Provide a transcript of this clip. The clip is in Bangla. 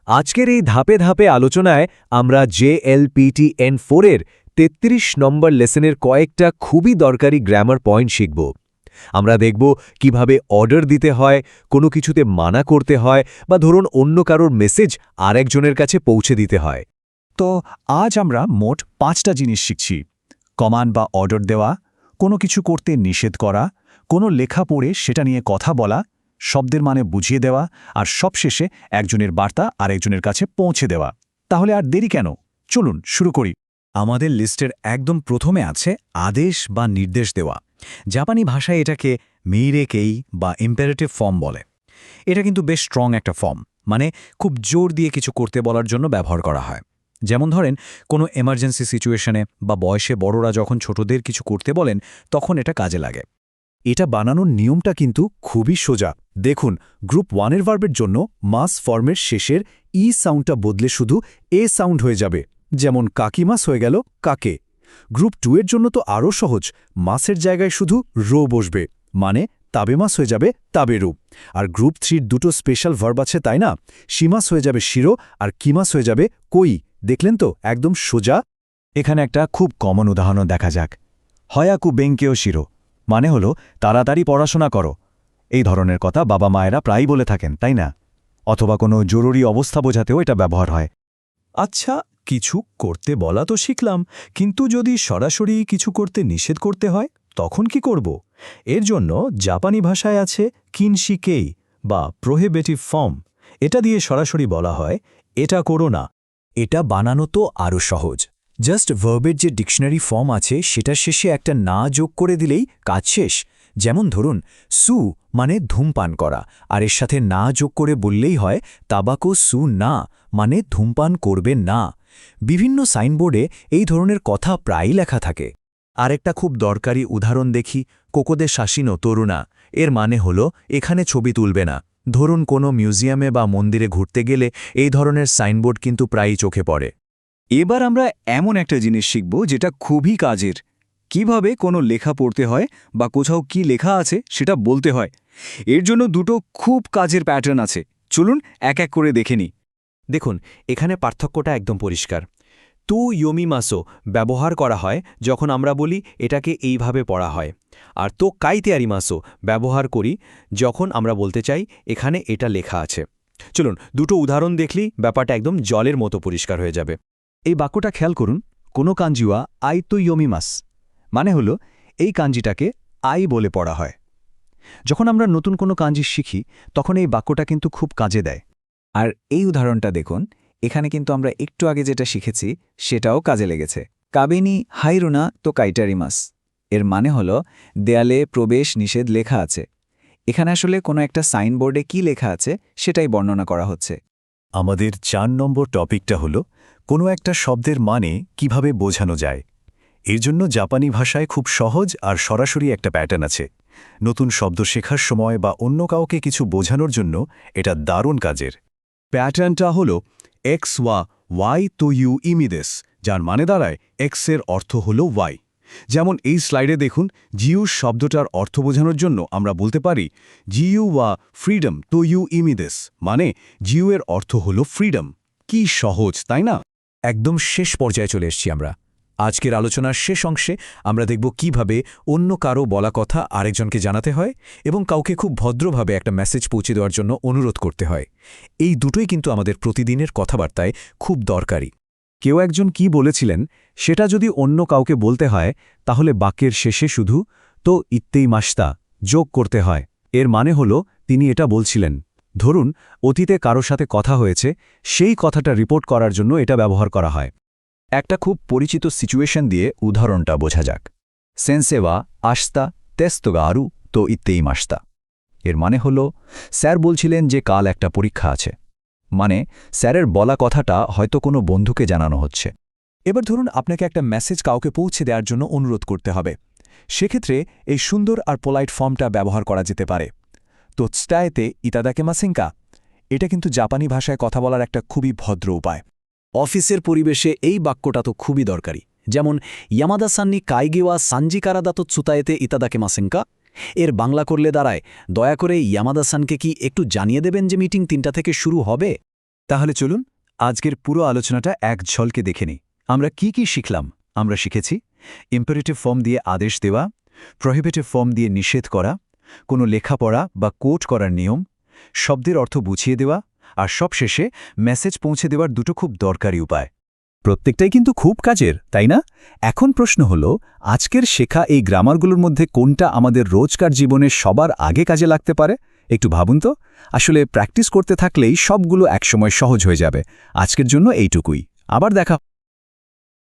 আজকের এই ধাপে ধাপে আলোচনায় আমরা JLPTN4 এর ৩৩ নম্বর লেসনের কয়েকটা খুবই দরকারি গ্রামার পয়েন্ট শিখব। আমরা দেখব কিভাবে অর্ডার দিতে হয়, কোনো কিছুতে মানা করতে হয়, বা ধরুন অন্য কারোর মেসেজ আরেকজনের কাছে পৌঁছে দিতে হয়। তো আজ আমরা মোট 5টা জিনিস শিখছি। কমান্ড বা অর্ডার দেওয়া, কোনো কিছু করতে নিষেধ করা, কোনো লেখা পড়ে সেটা নিয়ে কথা বলা, শব্দের মানে বুঝিয়ে দেওয়া, আর সবশেষে একজনের বার্তা আরেকজনের কাছে পৌঁছে দেওয়া। তাহলে আর দেরি কেন, চলুন শুরু করি। আমাদের লিস্টের একদম প্রথমে আছে আদেশ বা নির্দেশ দেওয়া। জাপানি ভাষায় এটাকে মেইরেকেই বা ইম্পারেটিভ ফর্ম বলে। এটা কিন্তু বেশ স্ট্রং একটা ফর্ম, মানে খুব জোর দিয়ে কিছু করতে বলার জন্য ব্যবহার করা হয়। যেমন ধরেন, কোনো এমার্জেন্সি সিচুয়েশনে বা বয়সে বড়রা যখন ছোটদের কিছু করতে বলেন, তখন এটা কাজে লাগে। এটা বানানোর নিয়মটা কিন্তু খুবই সোজা। দেখুন, গ্রুপ 1-এর ভার্বের জন্য মাস ফর্মের শেষের ই সাউন্ডটা বদলে শুধু এ সাউন্ড হয়ে যাবে, যেমন কাকিমাস হয়ে গেল কাকে। গ্রুপ 2-এর জন্য তো আরও সহজ, মাসের জায়গায় শুধু রো বসবে, মানে তাবেমাস হয়ে যাবে তাবেরু। আর গ্রুপ 3-র দুটো স্পেশাল ভার্ব আছে, তাই না? শিমাস হয়ে যাবে শিরো, আর কিমাস হয়ে যাবে কই। দেখলেন তো, একদম সোজা। এখানে একটা খুব কমন উদাহরণ দেখা যাক। হয়াকু বেঙ্কেও শিরো, মানে হলো তাড়াতাড়ি পড়াশোনা করো। এই ধরনের কথা বাবা মায়েরা প্রায়ই বলে থাকেন, তাই না? অথবা কোনো জরুরি অবস্থা বোঝাতেও এটা ব্যবহার হয়। আচ্ছা, কিছু করতে বলা তো শিখলাম, কিন্তু যদি সরাসরি কিছু করতে নিষেধ করতে হয়, তখন কি করব? এর জন্য জাপানি ভাষায় আছে কিনশিকেই বা প্রোহিবিটিভ ফর্ম। এটা দিয়ে সরাসরি বলা হয়, এটা করো না। এটা বানানো তো আরও সহজ। জাস্ট ভার্বের যে ডিকশনারি ফর্ম আছে সেটার শেষে একটা না যোগ করে দিলেই কাজ শেষ। যেমন ধরুন, সু মানে ধূমপান করা, আর এর সাথে না যোগ করে বললেই হয় তাবাকো সু না, মানে ধূমপান করবে না। বিভিন্ন সাইনবোর্ডে এই ধরনের কথা প্রায়ই লেখা থাকে। আরেকটা খুব দরকারি উদাহরণ দেখি, কোকোদে শাসিনো তরুণা। এর মানে হলো এখানে ছবি তুলবে না। ধরুন কোনো মিউজিয়ামে বা মন্দিরে ঘুরতে গেলে এই ধরনের সাইনবোর্ড কিন্তু প্রায়ই চোখে পড়ে। এবার আমরা এমন একটা জিনিস শিখব যেটা খুবই কাজের। কিভাবে কোনো লেখা পড়তে হয় বা কোথাও কি লেখা আছে সেটা বলতে হয়। এর জন্য দুটো খুব কাজের প্যাটার্ন আছে, চলুন এক এক করে দেখে নিই। দেখুন, এখানে পার্থক্যটা একদম পরিষ্কার। তু ইয়োমিমাসো ব্যবহার করা হয় যখন আমরা বলি এটাকে এইভাবে পড়া হয়, আর তো কাইতে আরিমাসো ব্যবহার করি যখন আমরা বলতে চাই এখানে এটা লেখা আছে। চলুন দুটো উদাহরণ দেখলেই ব্যাপারটা একদম জলের মতো পরিষ্কার হয়ে যাবে। এই বাক্যটা খেয়াল করুন, কোনো কাঞ্জিওয়া আই তো ইয়োমিমাস, মানে হলো এই কাঞ্জিটাকে আই বলে পড়া হয়। যখন আমরা নতুন কোনো কাঞ্জি শিখি, তখন এই বাক্যটা কিন্তু খুব কাজে দেয়। আর এই উদাহরণটা দেখুন, এখানে কিন্তু আমরা একটু আগে যেটা শিখেছি সেটাও কাজে লেগেছে। কাবেনি হাইরুনা তো কাইটারিমাস, এর মানে হলো দেয়ালে প্রবেশ নিষেধ লেখা আছে। এখানে আসলে কোনো একটা সাইনবোর্ডে কি লেখা আছে সেটাই বর্ণনা করা হচ্ছে। আমাদের 4 নম্বর টপিকটা হলো কোনো একটা শব্দের মানে কিভাবে বোঝানো যায়। এর জন্য জাপানি ভাষায় খুব সহজ আর সরাসরি একটা প্যাটার্ন আছে। নতুন শব্দ শেখার সময় বা অন্য কাউকে কিছু বোঝানোর জন্য এটা দারুণ কাজের। প্যাটার্নটা হলো এক্স ওয়াই তো ইউ ইমিদেস, যার মানে দাঁড়ায় এক্সের অর্থ হলো ওয়াই। যেমন এই স্লাইডে দেখুন, জিউ শব্দটার অর্থ বোঝানোর জন্য আমরা বলতে পারি জিউ ওয়া ফ্রিডম তো ইউ ইমিদেস, মানে জিউ এর অর্থ হলো ফ্রিডম। কি সহজ, তাই না? একদম শেষ পর্যায়ে চলে এসেছি আমরা। আজকের আলোচনার শেষ অংশে আমরা দেখব কিভাবে অন্য কারো বলা কথা আরেকজনকে জানাতে হয় এবং কাউকে খুব ভদ্রভাবে একটা মেসেজ পৌঁছে দেওয়ার জন্য অনুরোধ করতে হয়। এই দুটোই কিন্তু আমাদের প্রতিদিনের কথাবার্তায় খুব দরকারি। কেউ একজন কি বলেছিলেন, সেটা যদি অন্য কাউকে বলতে হয় তাহলে বাক্যের শেষে শুধু তো ইত্তেই মাস্তা যোগ করতে হয়। এর মানে হলো তিনি এটা বলছিলেন। ধরুন, অতীতে কারো সাথে কথা হয়েছে, সেই কথাটা রিপোর্ট করার জন্য এটা ব্যবহার করা হয়। একটা খুব পরিচিত সিচুয়েশন দিয়ে উদাহরণটা বোঝা যাক। সেন্সেওয়া আস্তা তেস্তোগা আরু তো ইত্তেই মাস্তা। এর মানে হলো স্যার বলছিলেন যে কাল একটা পরীক্ষা আছে, মানে স্যারের বলা কথাটা হয়তো কোনো বন্ধুকে জানানো হচ্ছে। এবার ধরুন আপনাকে একটা মেসেজ কাউকে পৌঁছে দেওয়ার জন্য অনুরোধ করতে হবে। সেক্ষেত্রে এই সুন্দর আর পোলাইট ফর্মটা ব্যবহার করা যেতে পারে। তো তস্টায়েতে ইতাদাকেমাসেনকা, এটা কিন্তু জাপানি ভাষায় কথা বলার একটা খুবই ভদ্র উপায়। অফিসের পরিবেশে এই বাক্যটা তো খুবই দরকারি। যেমন ইয়ামাদা সান্নি কাইগেওয়া সানজি কারাদাতো tsutaete ইতাদাকেমাসেনকা। এর বাংলা করলে দাঁড়ায়, দয়া করে ইয়ামাদা সানকে কি একটু জানিয়ে দেবেন যে মিটিং 3টা থেকে শুরু হবে। তাহলে চলুন আজকের পুরো আলোচনাটা এক ঝলকে দেখে নিই। আমরা কি কি শিখলাম? আমরা শিখেছি ইম্পারেটিভ ফর্ম দিয়ে আদেশ দেওয়া, প্রহিবিটিভ ফর্ম দিয়ে নিষেধ করা, কোনো লেখাপড়া বা কোট করার নিয়ম, শব্দের অর্থ বুঝিয়ে দেওয়া, আর সবশেষে মেসেজ পৌঁছে দেওয়ার দুটো খুব দরকারি উপায়। প্রত্যেকটাই কিন্তু খুব কাজের, তাই না? এখন প্রশ্ন হলো, আজকের শেখা এই গ্রামারগুলোর মধ্যে কোনটা আমাদের রোজকার জীবনে সবার আগে কাজে লাগতে পারে? একটু ভাবুন তো। আসলে প্র্যাকটিস করতে থাকলেই সবগুলো একসময় সহজ হয়ে যাবে। আজকের জন্য এইটুকুই। আবার দেখা